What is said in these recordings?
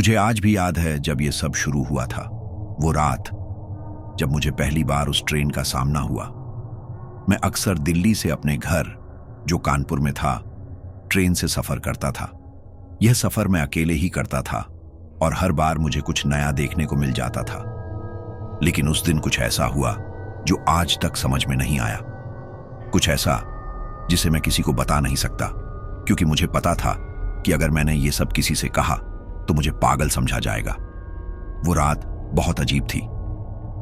मुझे आज भी याद है जब ये सब शुरू हुआ था। वो रात जब मुझे पहली बार उस ट्रेन का सामना हुआ। मैं अक्सर दिल्ली से अपने घर, जो कानपुर में था, ट्रेन से सफर करता था। यह सफर मैं अकेले ही करता था और हर बार मुझे कुछ नया देखने को मिल जाता था। लेकिन उस दिन कुछ ऐसा हुआ जो आज तक समझ में नहीं आया। कुछ ऐसा जिसे मैं किसी को बता नहीं सकता, क्योंकि मुझे पता था कि अगर मैंने ये सब किसी से कहा तो मुझे पागल समझा जाएगा। वो रात बहुत अजीब थी।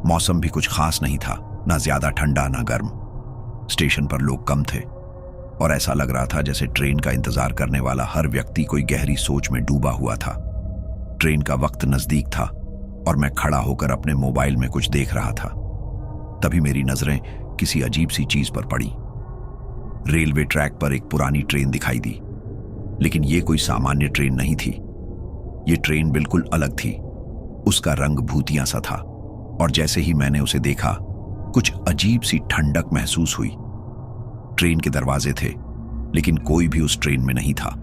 मौसम भी कुछ खास नहीं था, ना ज्यादा ठंडा ना गर्म। स्टेशन पर लोग कम थे और ऐसा लग रहा था जैसे ट्रेन का इंतजार करने वाला हर व्यक्ति कोई गहरी सोच में डूबा हुआ था। ट्रेन का वक्त नजदीक था और मैं खड़ा होकर अपने मोबाइल में कुछ देख रहा था। तभी मेरी नजरें किसी अजीब सी चीज पर पड़ी। रेलवे ट्रैक पर एक पुरानी ट्रेन दिखाई दी, लेकिन यह कोई सामान्य ट्रेन नहीं थी। यह ट्रेन बिल्कुल अलग थी। उसका रंग भूतिया सा था और जैसे ही मैंने उसे देखा, कुछ अजीब सी ठंडक महसूस हुई। ट्रेन के दरवाजे थे, लेकिन कोई भी उस ट्रेन में नहीं था।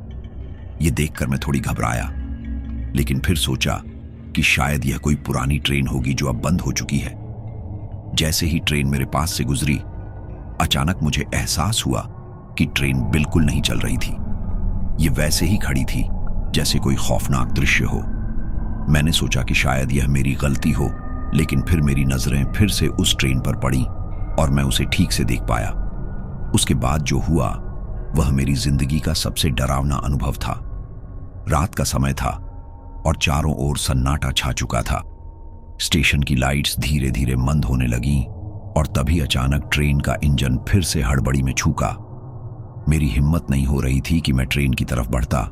यह देखकर मैं थोड़ी घबराया, लेकिन फिर सोचा कि शायद यह कोई पुरानी ट्रेन होगी जो अब बंद हो चुकी है। जैसे ही ट्रेन मेरे पास से गुजरी, अचानक मुझे एहसास हुआ कि ट्रेन बिल्कुल नहीं चल रही थी। यह वैसे ही खड़ी थी जैसे कोई खौफनाक दृश्य हो। मैंने सोचा कि शायद यह मेरी गलती हो, लेकिन फिर मेरी नजरें फिर से उस ट्रेन पर पड़ी और मैं उसे ठीक से देख पाया। उसके बाद जो हुआ वह मेरी जिंदगी का सबसे डरावना अनुभव था। रात का समय था और चारों ओर सन्नाटा छा चुका था। स्टेशन की लाइट्स धीरे धीरे मंद होने लगीं और तभी अचानक ट्रेन का इंजन फिर से हड़बड़ी में छूका। मेरी हिम्मत नहीं हो रही थी कि मैं ट्रेन की तरफ बढ़ता,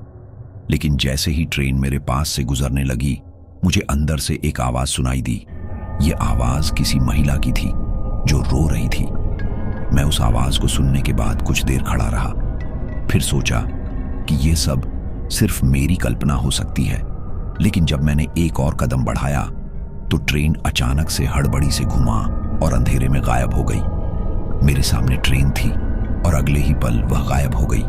लेकिन जैसे ही ट्रेन मेरे पास से गुजरने लगी, मुझे अंदर से एक आवाज सुनाई दी। ये आवाज किसी महिला की थी जो रो रही थी। मैं उस आवाज को सुनने के बाद कुछ देर खड़ा रहा, फिर सोचा कि यह सब सिर्फ मेरी कल्पना हो सकती है। लेकिन जब मैंने एक और कदम बढ़ाया तो ट्रेन अचानक से हड़बड़ी से घुमा और अंधेरे में गायब हो गई। मेरे सामने ट्रेन थी और अगले ही पल वह गायब हो गई।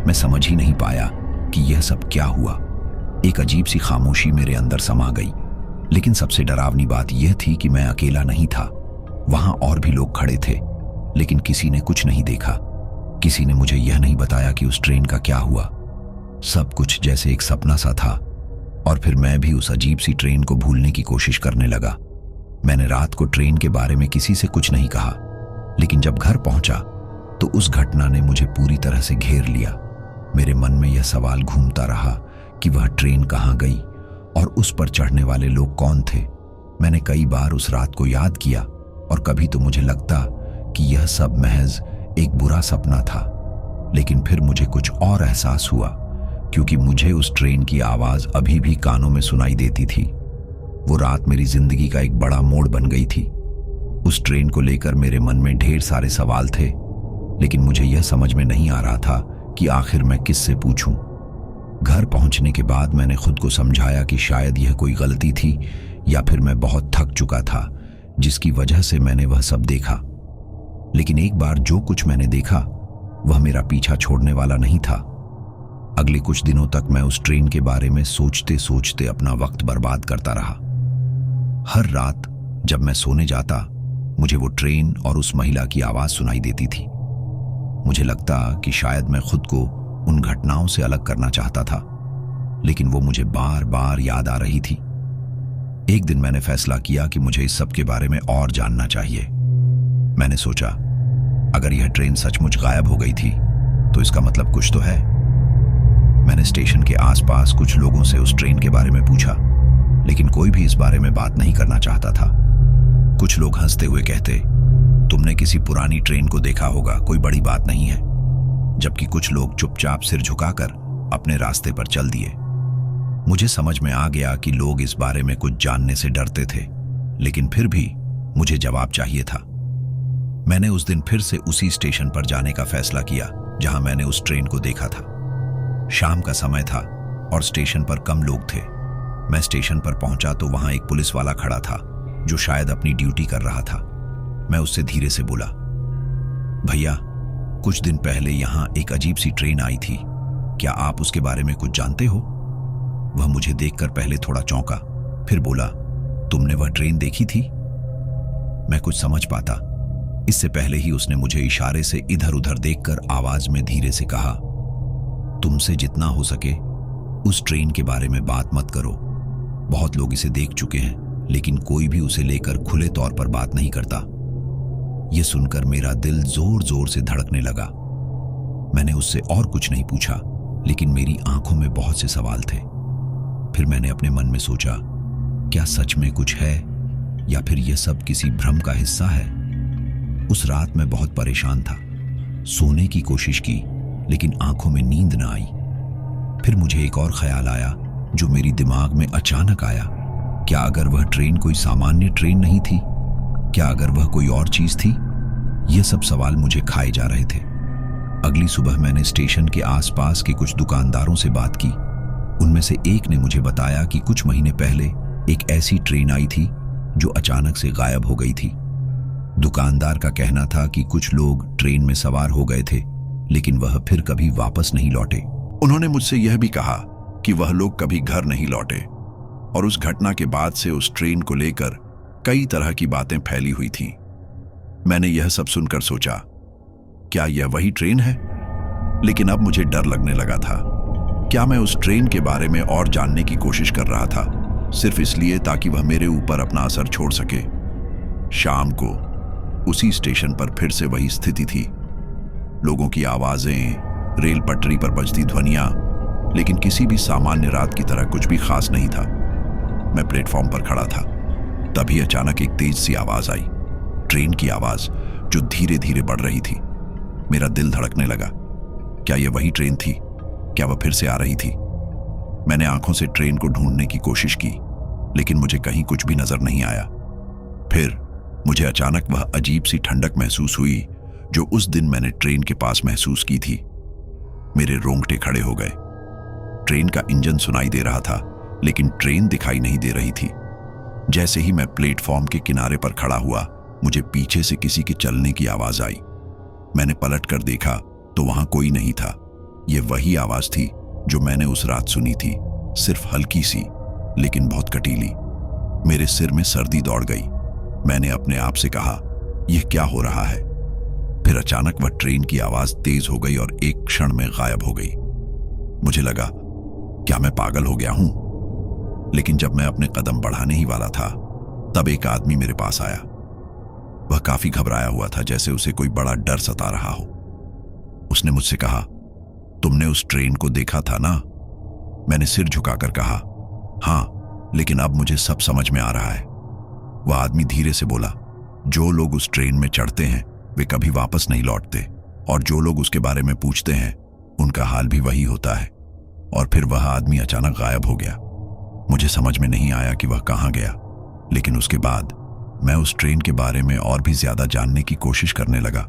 मैं समझ ही नहीं पाया कि यह सब क्या हुआ। एक अजीब सी खामोशी मेरे अंदर समा गई। लेकिन सबसे डरावनी बात यह थी कि मैं अकेला नहीं था। वहां और भी लोग खड़े थे, लेकिन किसी ने कुछ नहीं देखा। किसी ने मुझे यह नहीं बताया कि उस ट्रेन का क्या हुआ। सब कुछ जैसे एक सपना सा था और फिर मैं भी उस अजीब सी ट्रेन को भूलने की कोशिश करने लगा। मैंने रात को ट्रेन के बारे में किसी से कुछ नहीं कहा, लेकिन जब घर पहुंचा तो उस घटना ने मुझे पूरी तरह से घेर लिया। मेरे मन में यह सवाल घूमता रहा कि वह ट्रेन कहां गई और उस पर चढ़ने वाले लोग कौन थे। मैंने कई बार उस रात को याद किया और कभी तो मुझे लगता कि यह सब महज एक बुरा सपना था। लेकिन फिर मुझे कुछ और एहसास हुआ, क्योंकि मुझे उस ट्रेन की आवाज अभी भी कानों में सुनाई देती थी। वो रात मेरी जिंदगी का एक बड़ा मोड़ बन गई थी। उस ट्रेन को लेकर मेरे मन में ढेर सारे सवाल थे, लेकिन मुझे यह समझ में नहीं आ रहा था कि आखिर मैं किससे पूछूं। घर पहुंचने के बाद मैंने खुद को समझाया कि शायद यह कोई गलती थी या फिर मैं बहुत थक चुका था, जिसकी वजह से मैंने वह सब देखा। लेकिन एक बार जो कुछ मैंने देखा वह मेरा पीछा छोड़ने वाला नहीं था। अगले कुछ दिनों तक मैं उस ट्रेन के बारे में सोचते सोचते अपना वक्त बर्बाद करता रहा। हर रात जब मैं सोने जाता, मुझे वो ट्रेन और उस महिला की आवाज सुनाई देती थी। मुझे लगता कि शायद मैं खुद को उन घटनाओं से अलग करना चाहता था, लेकिन वो मुझे बार बार याद आ रही थी। एक दिन मैंने फैसला किया कि मुझे इस सब के बारे में और जानना चाहिए। मैंने सोचा, अगर यह ट्रेन सचमुच गायब हो गई थी तो इसका मतलब कुछ तो है। मैंने स्टेशन के आसपास कुछ लोगों से उस ट्रेन के बारे में पूछा, लेकिन कोई भी इस बारे में बात नहीं करना चाहता था। कुछ लोग हंसते हुए कहते, तुमने किसी पुरानी ट्रेन को देखा होगा, कोई बड़ी बात नहीं है। जबकि कुछ लोग चुपचाप सिर झुकाकर अपने रास्ते पर चल दिए। मुझे समझ में आ गया कि लोग इस बारे में कुछ जानने से डरते थे, लेकिन फिर भी मुझे जवाब चाहिए था। मैंने उस दिन फिर से उसी स्टेशन पर जाने का फैसला किया जहां मैंने उस ट्रेन को देखा था। शाम का समय था और स्टेशन पर कम लोग थे। मैं स्टेशन पर पहुंचा तो वहां एक पुलिस वाला खड़ा था जो शायद अपनी ड्यूटी कर रहा था। मैं उससे धीरे से बोला, भैया, कुछ दिन पहले यहां एक अजीब सी ट्रेन आई थी, क्या आप उसके बारे में कुछ जानते हो? वह मुझे देखकर पहले थोड़ा चौंका, फिर बोला, तुमने वह ट्रेन देखी थी? मैं कुछ समझ पाता इससे पहले ही उसने मुझे इशारे से इधर उधर देखकर आवाज में धीरे से कहा, तुमसे जितना हो सके उस ट्रेन के बारे में बात मत करो। बहुत लोग इसे देख चुके हैं, लेकिन कोई भी उसे लेकर खुले तौर पर बात नहीं करता। यह सुनकर मेरा दिल जोर जोर से धड़कने लगा। मैंने उससे और कुछ नहीं पूछा, लेकिन मेरी आंखों में बहुत से सवाल थे। फिर मैंने अपने मन में सोचा, क्या सच में कुछ है या फिर यह सब किसी भ्रम का हिस्सा है? उस रात मैं बहुत परेशान था। सोने की कोशिश की, लेकिन आंखों में नींद न आई। फिर मुझे एक और ख्याल आया जो मेरी दिमाग में अचानक आया। क्या अगर वह ट्रेन कोई सामान्य ट्रेन नहीं थी? क्या अगर वह कोई और चीज थी? ये सब सवाल मुझे खाए जा रहे थे। अगली सुबह मैंने स्टेशन के आसपास के कुछ दुकानदारों से बात की। उनमें से एक ने मुझे बताया कि कुछ महीने पहले एक ऐसी ट्रेन आई थी जो अचानक से गायब हो गई थी। दुकानदार का कहना था कि कुछ लोग ट्रेन में सवार हो गए थे, लेकिन वह फिर कभी वापस नहीं लौटे। उन्होंने मुझसे यह भी कहा कि वह लोग कभी घर नहीं लौटे, और उस घटना के बाद से उस ट्रेन को लेकर कई तरह की बातें फैली हुई थीं। मैंने यह सब सुनकर सोचा, क्या यह वही ट्रेन है? लेकिन अब मुझे डर लगने लगा था। क्या मैं उस ट्रेन के बारे में और जानने की कोशिश कर रहा था, सिर्फ इसलिए ताकि वह मेरे ऊपर अपना असर छोड़ सके? शाम को उसी स्टेशन पर फिर से वही स्थिति थी। लोगों की आवाजें, रेल पटरी पर बजती ध्वनियां, लेकिन किसी भी सामान्य रात की तरह कुछ भी खास नहीं था। मैं प्लेटफॉर्म पर खड़ा था, तभी अचानक एक तेज सी आवाज आई। ट्रेन की आवाज जो धीरे धीरे बढ़ रही थी। मेरा दिल धड़कने लगा। क्या यह वही ट्रेन थी? क्या वह फिर से आ रही थी? मैंने आंखों से ट्रेन को ढूंढने की कोशिश की, लेकिन मुझे कहीं कुछ भी नजर नहीं आया। फिर मुझे अचानक वह अजीब सी ठंडक महसूस हुई जो उस दिन मैंने ट्रेन के पास महसूस की थी। मेरे रोंगटे खड़े हो गए। ट्रेन का इंजन सुनाई दे रहा था, लेकिन ट्रेन दिखाई नहीं दे रही थी। जैसे ही मैं प्लेटफॉर्म के किनारे पर खड़ा हुआ, मुझे पीछे से किसी के चलने की आवाज आई। मैंने पलट कर देखा तो वहां कोई नहीं था। यह वही आवाज थी जो मैंने उस रात सुनी थी, सिर्फ हल्की सी, लेकिन बहुत कटीली। मेरे सिर में सर्दी दौड़ गई। मैंने अपने आप से कहा, यह क्या हो रहा है? फिर अचानक वह ट्रेन की आवाज तेज हो गई और एक क्षण में गायब हो गई। मुझे लगा, क्या मैं पागल हो गया हूं? लेकिन जब मैं अपने कदम बढ़ाने ही वाला था, तब एक आदमी मेरे पास आया। वह काफी घबराया हुआ था, जैसे उसे कोई बड़ा डर सता रहा हो। उसने मुझसे कहा, तुमने उस ट्रेन को देखा था ना? मैंने सिर झुकाकर कहा, हां, लेकिन अब मुझे सब समझ में आ रहा है। वह आदमी धीरे से बोला, जो लोग उस ट्रेन में चढ़ते हैं वे कभी वापस नहीं लौटते, और जो लोग उसके बारे में पूछते हैं उनका हाल भी वही होता है। और फिर वह आदमी अचानक गायब हो गया। मुझे समझ में नहीं आया कि वह कहां गया, लेकिन उसके बाद मैं उस ट्रेन के बारे में और भी ज्यादा जानने की कोशिश करने लगा,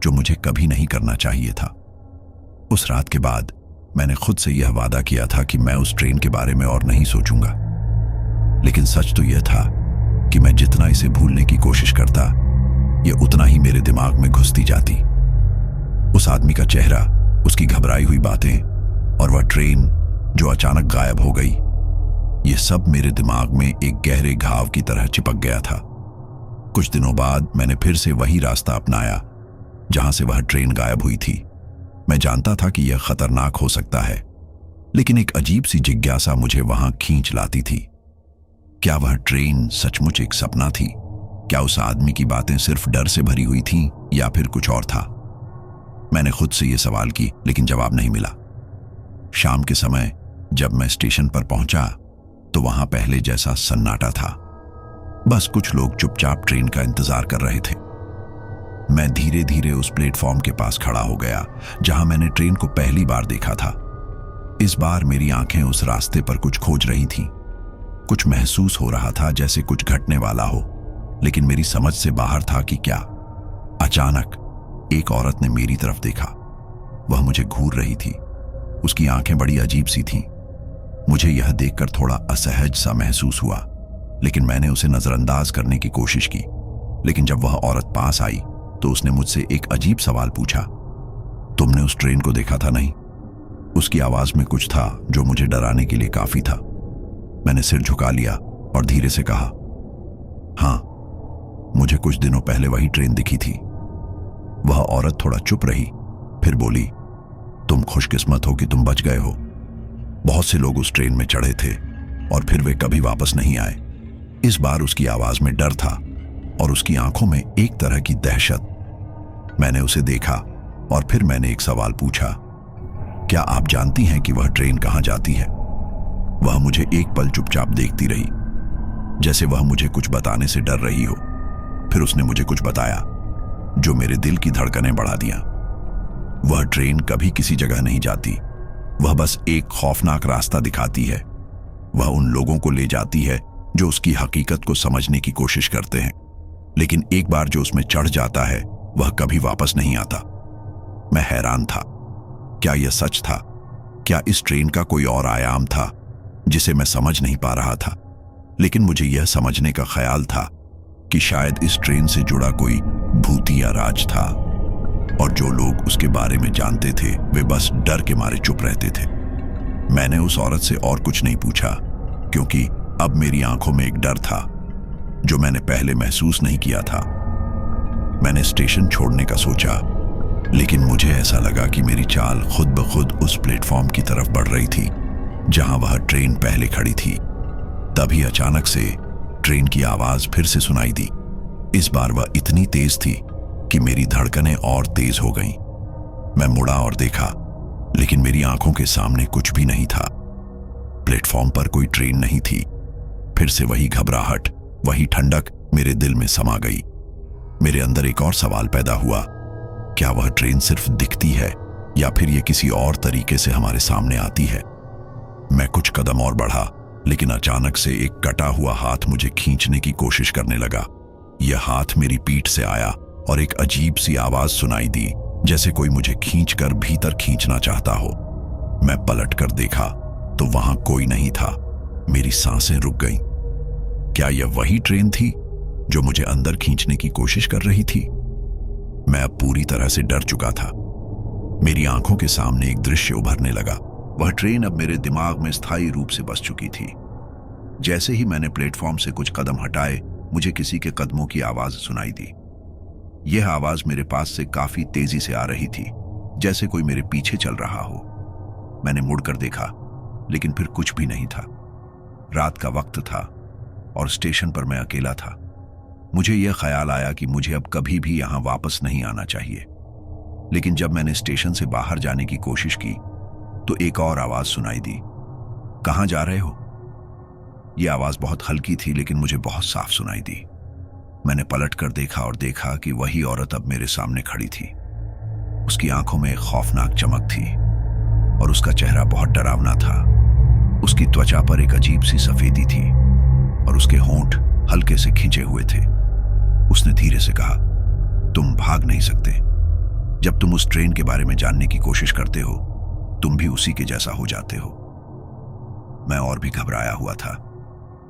जो मुझे कभी नहीं करना चाहिए था। उस रात के बाद मैंने खुद से यह वादा किया था कि मैं उस ट्रेन के बारे में और नहीं सोचूंगा। लेकिन सच तो यह था कि मैं जितना इसे भूलने की कोशिश करता, यह उतना ही मेरे दिमाग में घुसती जाती। उस आदमी का चेहरा, उसकी घबराई हुई बातें और वह ट्रेन जो अचानक गायब हो गई, यह सब मेरे दिमाग में एक गहरे घाव की तरह चिपक गया था। कुछ दिनों बाद मैंने फिर से वही रास्ता अपनाया जहां से वह ट्रेन गायब हुई थी। मैं जानता था कि यह खतरनाक हो सकता है, लेकिन एक अजीब सी जिज्ञासा मुझे वहां खींच लाती थी। क्या वह ट्रेन सचमुच एक सपना थी? क्या उस आदमी की बातें सिर्फ डर से भरी हुई थीं या फिर कुछ और था? मैंने खुद से यह सवाल की, लेकिन जवाब नहीं मिला। शाम के समय जब मैं स्टेशन पर पहुंचा तो वहां पहले जैसा सन्नाटा था। बस कुछ लोग चुपचाप ट्रेन का इंतजार कर रहे थे। मैं धीरे धीरे उस प्लेटफॉर्म के पास खड़ा हो गया जहां मैंने ट्रेन को पहली बार देखा था। इस बार मेरी आंखें उस रास्ते पर कुछ खोज रही थीं। कुछ महसूस हो रहा था जैसे कुछ घटने वाला हो, लेकिन मेरी समझ से बाहर था कि क्या। अचानक एक औरत ने मेरी तरफ देखा। वह मुझे घूर रही थी। उसकी आंखें बड़ी अजीब सी थीं। मुझे यह देखकर थोड़ा असहज सा महसूस हुआ, लेकिन मैंने उसे नजरअंदाज करने की कोशिश की। लेकिन जब वह औरत पास आई तो उसने मुझसे एक अजीब सवाल पूछा, तुमने उस ट्रेन को देखा था नहीं? उसकी आवाज में कुछ था जो मुझे डराने के लिए काफी था। मैंने सिर झुका लिया और धीरे से कहा, हाँ, मुझे कुछ दिनों पहले वही ट्रेन दिखी थी। वह औरत थोड़ा चुप रही, फिर बोली, तुम खुशकिस्मत हो कि तुम बच गए हो। बहुत से लोग उस ट्रेन में चढ़े थे और फिर वे कभी वापस नहीं आए। इस बार उसकी आवाज में डर था और उसकी आंखों में एक तरह की दहशत। मैंने उसे देखा और फिर मैंने एक सवाल पूछा, क्या आप जानती हैं कि वह ट्रेन कहां जाती है? वह मुझे एक पल चुपचाप देखती रही, जैसे वह मुझे कुछ बताने से डर रही हो। फिर उसने मुझे कुछ बताया जो मेरे दिल की धड़कनें बढ़ा दिया। वह ट्रेन कभी किसी जगह नहीं जाती, वह बस एक खौफनाक रास्ता दिखाती है। वह उन लोगों को ले जाती है जो उसकी हकीकत को समझने की कोशिश करते हैं, लेकिन एक बार जो उसमें चढ़ जाता है वह कभी वापस नहीं आता। मैं हैरान था, क्या यह सच था? क्या इस ट्रेन का कोई और आयाम था जिसे मैं समझ नहीं पा रहा था? लेकिन मुझे यह समझने का ख्याल था कि शायद इस ट्रेन से जुड़ा कोई भूतिया राज था और जो लोग उसके बारे में जानते थे वे बस डर के मारे चुप रहते थे। मैंने उस औरत से और कुछ नहीं पूछा, क्योंकि अब मेरी आंखों में एक डर था जो मैंने पहले महसूस नहीं किया था। मैंने स्टेशन छोड़ने का सोचा, लेकिन मुझे ऐसा लगा कि मेरी चाल खुद ब खुद उस प्लेटफॉर्म की तरफ बढ़ रही थी जहां वह ट्रेन पहले खड़ी थी। तभी अचानक से ट्रेन की आवाज फिर से सुनाई दी। इस बार वह इतनी तेज थी कि मेरी धड़कनें और तेज हो गईं। मैं मुड़ा और देखा, लेकिन मेरी आंखों के सामने कुछ भी नहीं था। प्लेटफॉर्म पर कोई ट्रेन नहीं थी। फिर से वही घबराहट, वही ठंडक मेरे दिल में समा गई। मेरे अंदर एक और सवाल पैदा हुआ, क्या वह ट्रेन सिर्फ दिखती है या फिर यह किसी और तरीके से हमारे सामने आती है? मैं कुछ कदम और बढ़ा, लेकिन अचानक से एक कटा हुआ हाथ मुझे खींचने की कोशिश करने लगा। यह हाथ मेरी पीठ से आया और एक अजीब सी आवाज सुनाई दी, जैसे कोई मुझे खींचकर भीतर खींचना चाहता हो। मैं पलट कर देखा तो वहां कोई नहीं था। मेरी सांसें रुक गईं। क्या यह वही ट्रेन थी जो मुझे अंदर खींचने की कोशिश कर रही थी? मैं अब पूरी तरह से डर चुका था। मेरी आंखों के सामने एक दृश्य उभरने लगा। वह ट्रेन अब मेरे दिमाग में स्थायी रूप से बस चुकी थी। जैसे ही मैंने प्लेटफॉर्म से कुछ कदम हटाए, मुझे किसी के कदमों की आवाज सुनाई दी। यह आवाज मेरे पास से काफी तेजी से आ रही थी, जैसे कोई मेरे पीछे चल रहा हो। मैंने मुड़कर देखा, लेकिन फिर कुछ भी नहीं था। रात का वक्त था और स्टेशन पर मैं अकेला था। मुझे यह ख्याल आया कि मुझे अब कभी भी यहां वापस नहीं आना चाहिए। लेकिन जब मैंने स्टेशन से बाहर जाने की कोशिश की तो एक और आवाज सुनाई दी, कहां जा रहे हो? यह आवाज बहुत हल्की थी, लेकिन मुझे बहुत साफ सुनाई दी। मैंने पलट कर देखा और देखा कि वही औरत अब मेरे सामने खड़ी थी। उसकी आंखों में एक खौफनाक चमक थी और उसका चेहरा बहुत डरावना था। उसकी त्वचा पर एक अजीब सी सफेदी थी और उसके होंठ हल्के से खिंचे हुए थे। उसने धीरे से कहा, तुम भाग नहीं सकते। जब तुम उस ट्रेन के बारे में जानने की कोशिश करते हो, तुम भी उसी के जैसा हो जाते हो। मैं और भी घबराया हुआ था।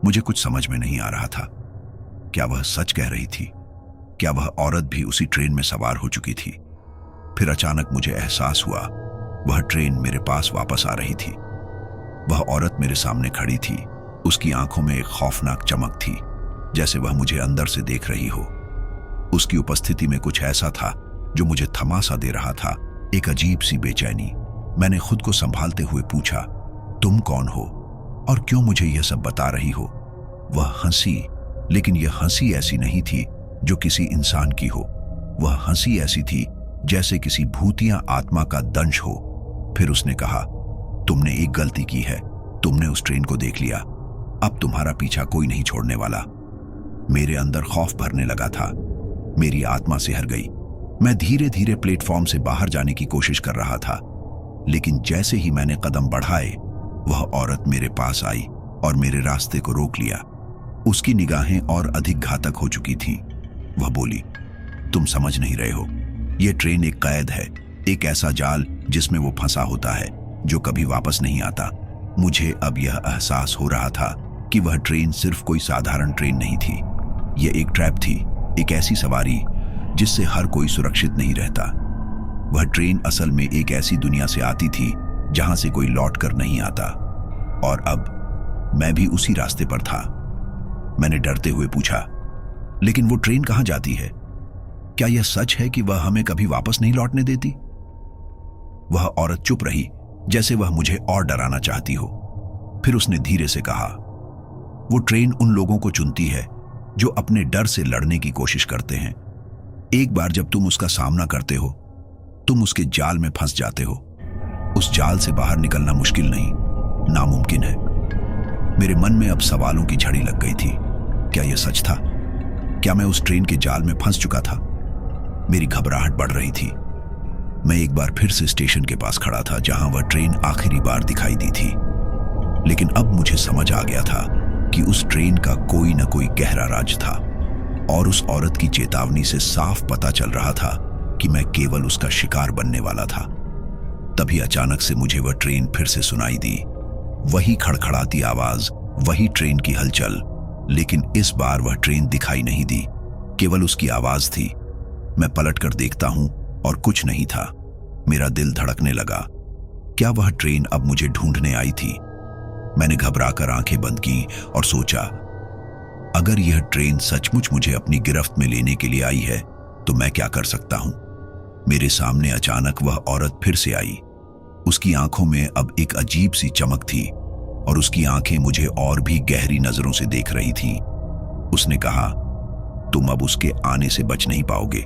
मुझे कुछ समझ में नहीं आ रहा था। क्या वह सच कह रही थी? क्या वह औरत भी उसी ट्रेन में सवार हो चुकी थी? फिर अचानक मुझे एहसास हुआ, वह ट्रेन मेरे पास वापस आ रही थी। वह औरत मेरे सामने खड़ी थी। उसकी आंखों में एक खौफनाक चमक थी, जैसे वह मुझे अंदर से देख रही हो। उसकी उपस्थिति में कुछ ऐसा था जो मुझे थमा सा दे रहा था, एक अजीब सी बेचैनी। मैंने खुद को संभालते हुए पूछा, तुम कौन हो और क्यों मुझे यह सब बता रही हो? वह हंसी, लेकिन यह हंसी ऐसी नहीं थी जो किसी इंसान की हो। वह हंसी ऐसी थी जैसे किसी भूतिया आत्मा का दंश हो। फिर उसने कहा, तुमने एक गलती की है। तुमने उस ट्रेन को देख लिया। अब तुम्हारा पीछा कोई नहीं छोड़ने वाला। मेरे अंदर खौफ भरने लगा था। मेरी आत्मा सिहर गई। मैं धीरे धीरे प्लेटफॉर्म से बाहर जाने की कोशिश कर रहा था, लेकिन जैसे ही मैंने कदम बढ़ाए, वह औरत मेरे पास आई और मेरे रास्ते को रोक लिया। उसकी निगाहें और अधिक घातक हो चुकी थीं। वह बोली, तुम समझ नहीं रहे हो। यह ट्रेन एक कैद है, एक ऐसा जाल जिसमें वो फंसा होता है, जो कभी वापस नहीं आता। मुझे अब यह एहसास हो रहा था कि वह ट्रेन सिर्फ कोई साधारण ट्रेन नहीं थी। यह एक ट्रैप थी, एक ऐसी सवारी जिससे हर कोई सुरक्षित नहीं रहता। वह ट्रेन असल में एक ऐसी दुनिया से आती थी जहां से कोई लौट कर नहीं आता। और अब मैं भी उसी रास्ते पर था। मैंने डरते हुए पूछा, लेकिन वो ट्रेन कहां जाती है? क्या यह सच है कि वह हमें कभी वापस नहीं लौटने देती? वह औरत चुप रही, जैसे वह मुझे और डराना चाहती हो। फिर उसने धीरे से कहा, वो ट्रेन उन लोगों को चुनती है जो अपने डर से लड़ने की कोशिश करते हैं। एक बार जब तुम उसका सामना करते हो, तुम उसके जाल में फंस जाते हो। उस जाल से बाहर निकलना मुश्किल नहीं, नामुमकिन है। मेरे मन में अब सवालों की झड़ी लग गई थी। क्या यह सच था? क्या मैं उस ट्रेन के जाल में फंस चुका था? मेरी घबराहट बढ़ रही थी। मैं एक बार फिर से स्टेशन के पास खड़ा था, जहां वह ट्रेन आखिरी बार दिखाई दी थी। लेकिन अब मुझे समझ आ गया था कि उस ट्रेन का कोई न कोई गहरा राज था, और उस औरत की चेतावनी से साफ पता चल रहा था कि मैं केवल उसका शिकार बनने वाला था। तभी अचानक से मुझे वह ट्रेन फिर से सुनाई दी। वही खड़खड़ाती आवाज, वही ट्रेन की हलचल, लेकिन इस बार वह ट्रेन दिखाई नहीं दी, केवल उसकी आवाज थी। मैं पलटकर देखता हूं और कुछ नहीं था। मेरा दिल धड़कने लगा। क्या वह ट्रेन अब मुझे ढूंढने आई थी? मैंने घबराकर आंखें बंद की और सोचा, अगर यह ट्रेन सचमुच मुझे अपनी गिरफ्त में लेने के लिए आई है तो मैं क्या कर सकता हूं? मेरे सामने अचानक वह औरत फिर से आई। उसकी आंखों में अब एक अजीब सी चमक थी, और उसकी आंखें मुझे और भी गहरी नजरों से देख रही थीं। उसने कहा, तुम अब उसके आने से बच नहीं पाओगे।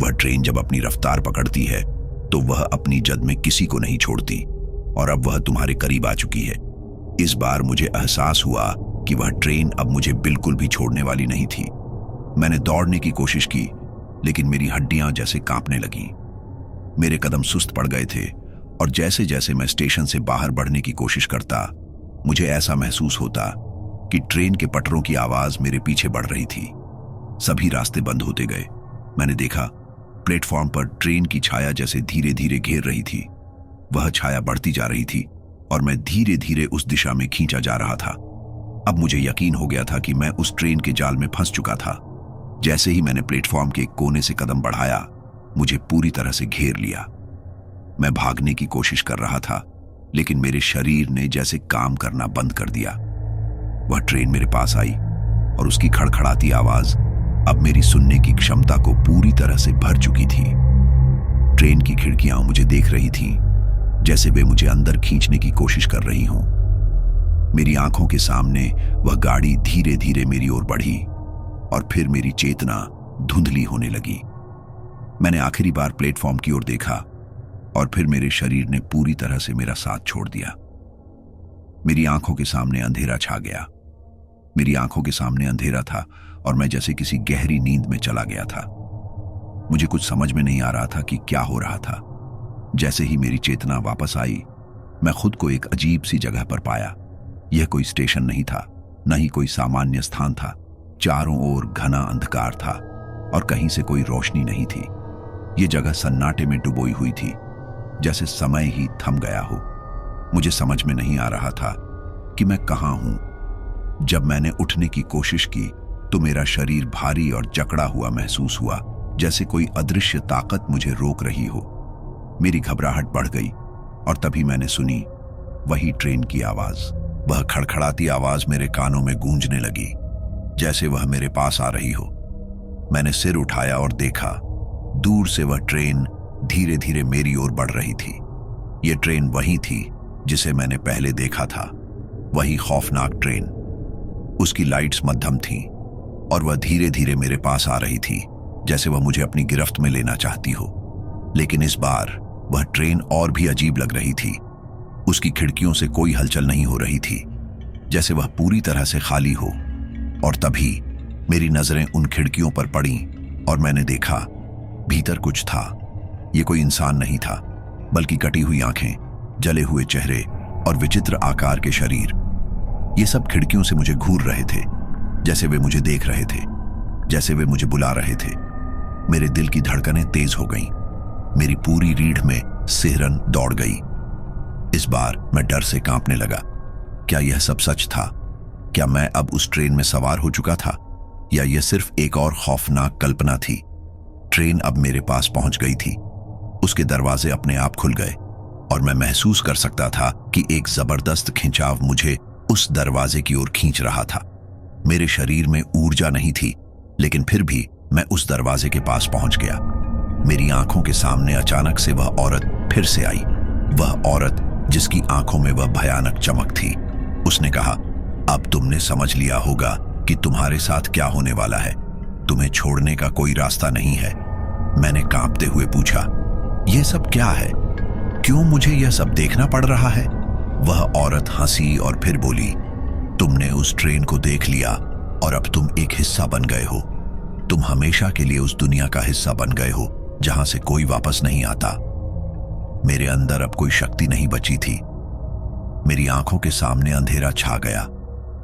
वह ट्रेन जब अपनी रफ्तार पकड़ती है तो वह अपनी जद में किसी को नहीं छोड़ती, और अब वह तुम्हारे करीब आ चुकी है। इस बार मुझे एहसास हुआ कि वह ट्रेन अब मुझे बिल्कुल भी छोड़ने वाली नहीं थी। मैंने दौड़ने की कोशिश की, लेकिन मेरी हड्डियां जैसे कांपने लगीं। मेरे कदम सुस्त पड़ गए थे, और जैसे जैसे मैं स्टेशन से बाहर बढ़ने की कोशिश करता, मुझे ऐसा महसूस होता कि ट्रेन के पटरों की आवाज मेरे पीछे बढ़ रही थी। सभी रास्ते बंद होते गए। मैंने देखा, प्लेटफॉर्म पर ट्रेन की छाया जैसे धीरे धीरे घेर रही थी। वह छाया बढ़ती जा रही थी, और मैं धीरे धीरे उस दिशा में खींचा जा रहा था। अब मुझे यकीन हो गया था कि मैं उस ट्रेन के जाल में फंस चुका था। जैसे ही मैंने प्लेटफॉर्म के एक कोने से कदम बढ़ाया, मुझे पूरी तरह से घेर लिया। मैं भागने की कोशिश कर रहा था, लेकिन मेरे शरीर ने जैसे काम करना बंद कर दिया। वह ट्रेन मेरे पास आई, और उसकी खड़खड़ाती आवाज अब मेरी सुनने की क्षमता को पूरी तरह से भर चुकी थी। ट्रेन की खिड़कियां मुझे देख रही थीं, जैसे वे मुझे अंदर खींचने की कोशिश कर रही हों। मेरी आंखों के सामने वह गाड़ी धीरे धीरे मेरी ओर बढ़ी, और फिर मेरी चेतना धुंधली होने लगी। मैंने आखिरी बार प्लेटफॉर्म की ओर देखा, और फिर मेरे शरीर ने पूरी तरह से मेरा साथ छोड़ दिया। मेरी आंखों के सामने अंधेरा छा गया। मेरी आंखों के सामने अंधेरा था, और मैं जैसे किसी गहरी नींद में चला गया था। मुझे कुछ समझ में नहीं आ रहा था कि क्या हो रहा था। जैसे ही मेरी चेतना वापस आई, मैं खुद को एक अजीब सी जगह पर पाया। यह कोई स्टेशन नहीं था, न ही कोई सामान्य स्थान था। चारों ओर घना अंधकार था, और कहीं से कोई रोशनी नहीं थी। यह जगह सन्नाटे में डुबोई हुई थी, जैसे समय ही थम गया हो। मुझे समझ में नहीं आ रहा था कि मैं कहां हूं। जब मैंने उठने की कोशिश की तो मेरा शरीर भारी और जकड़ा हुआ महसूस हुआ, जैसे कोई अदृश्य ताकत मुझे रोक रही हो। मेरी घबराहट बढ़ गई, और तभी मैंने सुनी वही ट्रेन की आवाज। वह खड़खड़ाती आवाज मेरे कानों में गूंजने लगी, जैसे वह मेरे पास आ रही हो। मैंने सिर उठाया और देखा, दूर से वह ट्रेन धीरे धीरे मेरी ओर बढ़ रही थी। यह ट्रेन वही थी जिसे मैंने पहले देखा था, वही खौफनाक ट्रेन। उसकी लाइट्स मध्यम थीं, और वह धीरे धीरे मेरे पास आ रही थी, जैसे वह मुझे अपनी गिरफ्त में लेना चाहती हो। लेकिन इस बार वह ट्रेन और भी अजीब लग रही थी। उसकी खिड़कियों से कोई हलचल नहीं हो रही थी, जैसे वह पूरी तरह से खाली हो। और तभी मेरी नजरें उन खिड़कियों पर पड़ीं, और मैंने देखा, भीतर कुछ था। यह कोई इंसान नहीं था, बल्कि कटी हुई आंखें, जले हुए चेहरे और विचित्र आकार के शरीर। ये सब खिड़कियों से मुझे घूर रहे थे, जैसे वे मुझे देख रहे थे, जैसे वे मुझे बुला रहे थे। मेरे दिल की धड़कनें तेज हो गईं, मेरी पूरी रीढ़ में सिहरन दौड़ गई। इस बार मैं डर से कांपने लगा। क्या यह सब सच था? क्या मैं अब उस ट्रेन में सवार हो चुका था, या यह सिर्फ एक और खौफनाक कल्पना थी? ट्रेन अब मेरे पास पहुंच गई थी। उसके दरवाजे अपने आप खुल गए, और मैं महसूस कर सकता था कि एक जबरदस्त खिंचाव मुझे उस दरवाजे की ओर खींच रहा था। मेरे शरीर में ऊर्जा नहीं थी, लेकिन फिर भी मैं उस दरवाजे के पास पहुंच गया। मेरी आंखों के सामने अचानक से वह औरत फिर से आई, वह औरत जिसकी आंखों में वह भयानक चमक थी। उसने कहा, अब तुमने समझ लिया होगा कि तुम्हारे साथ क्या होने वाला है। तुम्हें छोड़ने का कोई रास्ता नहीं है। मैंने कांपते हुए पूछा, यह सब क्या है? क्यों मुझे यह सब देखना पड़ रहा है? वह औरत हंसी और फिर बोली, तुमने उस ट्रेन को देख लिया और अब तुम एक हिस्सा बन गए हो। तुम हमेशा के लिए उस दुनिया का हिस्सा बन गए हो जहां से कोई वापस नहीं आता। मेरे अंदर अब कोई शक्ति नहीं बची थी। मेरी आंखों के सामने अंधेरा छा गया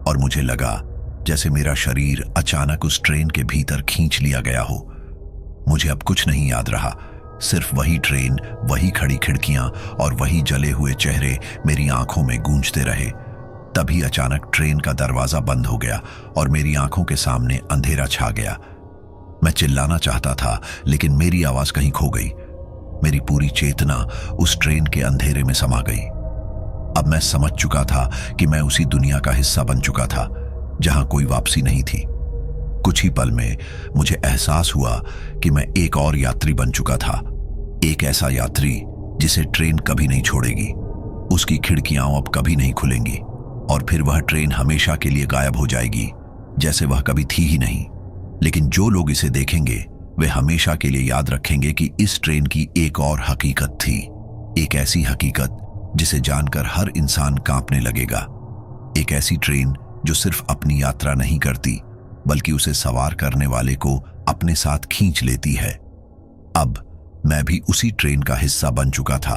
और मुझे लगा जैसे मेरा शरीर अचानक उस ट्रेन के भीतर खींच लिया गया हो। मुझे अब कुछ नहीं याद रहा, सिर्फ वही ट्रेन, वही खड़ी खिड़कियां और वही जले हुए चेहरे मेरी आंखों में गूंजते रहे। तभी अचानक ट्रेन का दरवाजा बंद हो गया और मेरी आंखों के सामने अंधेरा छा गया। मैं चिल्लाना चाहता था, लेकिन मेरी आवाज कहीं खो गई। मेरी पूरी चेतना उस ट्रेन के अंधेरे में समा गई। अब मैं समझ चुका था कि मैं उसी दुनिया का हिस्सा बन चुका था जहां कोई वापसी नहीं थी। कुछ ही पल में मुझे एहसास हुआ कि मैं एक और यात्री बन चुका था, एक ऐसा यात्री जिसे ट्रेन कभी नहीं छोड़ेगी। उसकी खिड़कियां अब कभी नहीं खुलेंगी और फिर वह ट्रेन हमेशा के लिए गायब हो जाएगी, जैसे वह कभी थी ही नहीं। लेकिन जो लोग इसे देखेंगे वे हमेशा के लिए याद रखेंगे कि इस ट्रेन की एक और हकीकत थी, एक ऐसी हकीकत जिसे जानकर हर इंसान कांपने लगेगा। एक ऐसी ट्रेन जो सिर्फ अपनी यात्रा नहीं करती, बल्कि उसे सवार करने वाले को अपने साथ खींच लेती है। अब मैं भी उसी ट्रेन का हिस्सा बन चुका था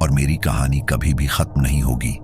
और मेरी कहानी कभी भी खत्म नहीं होगी।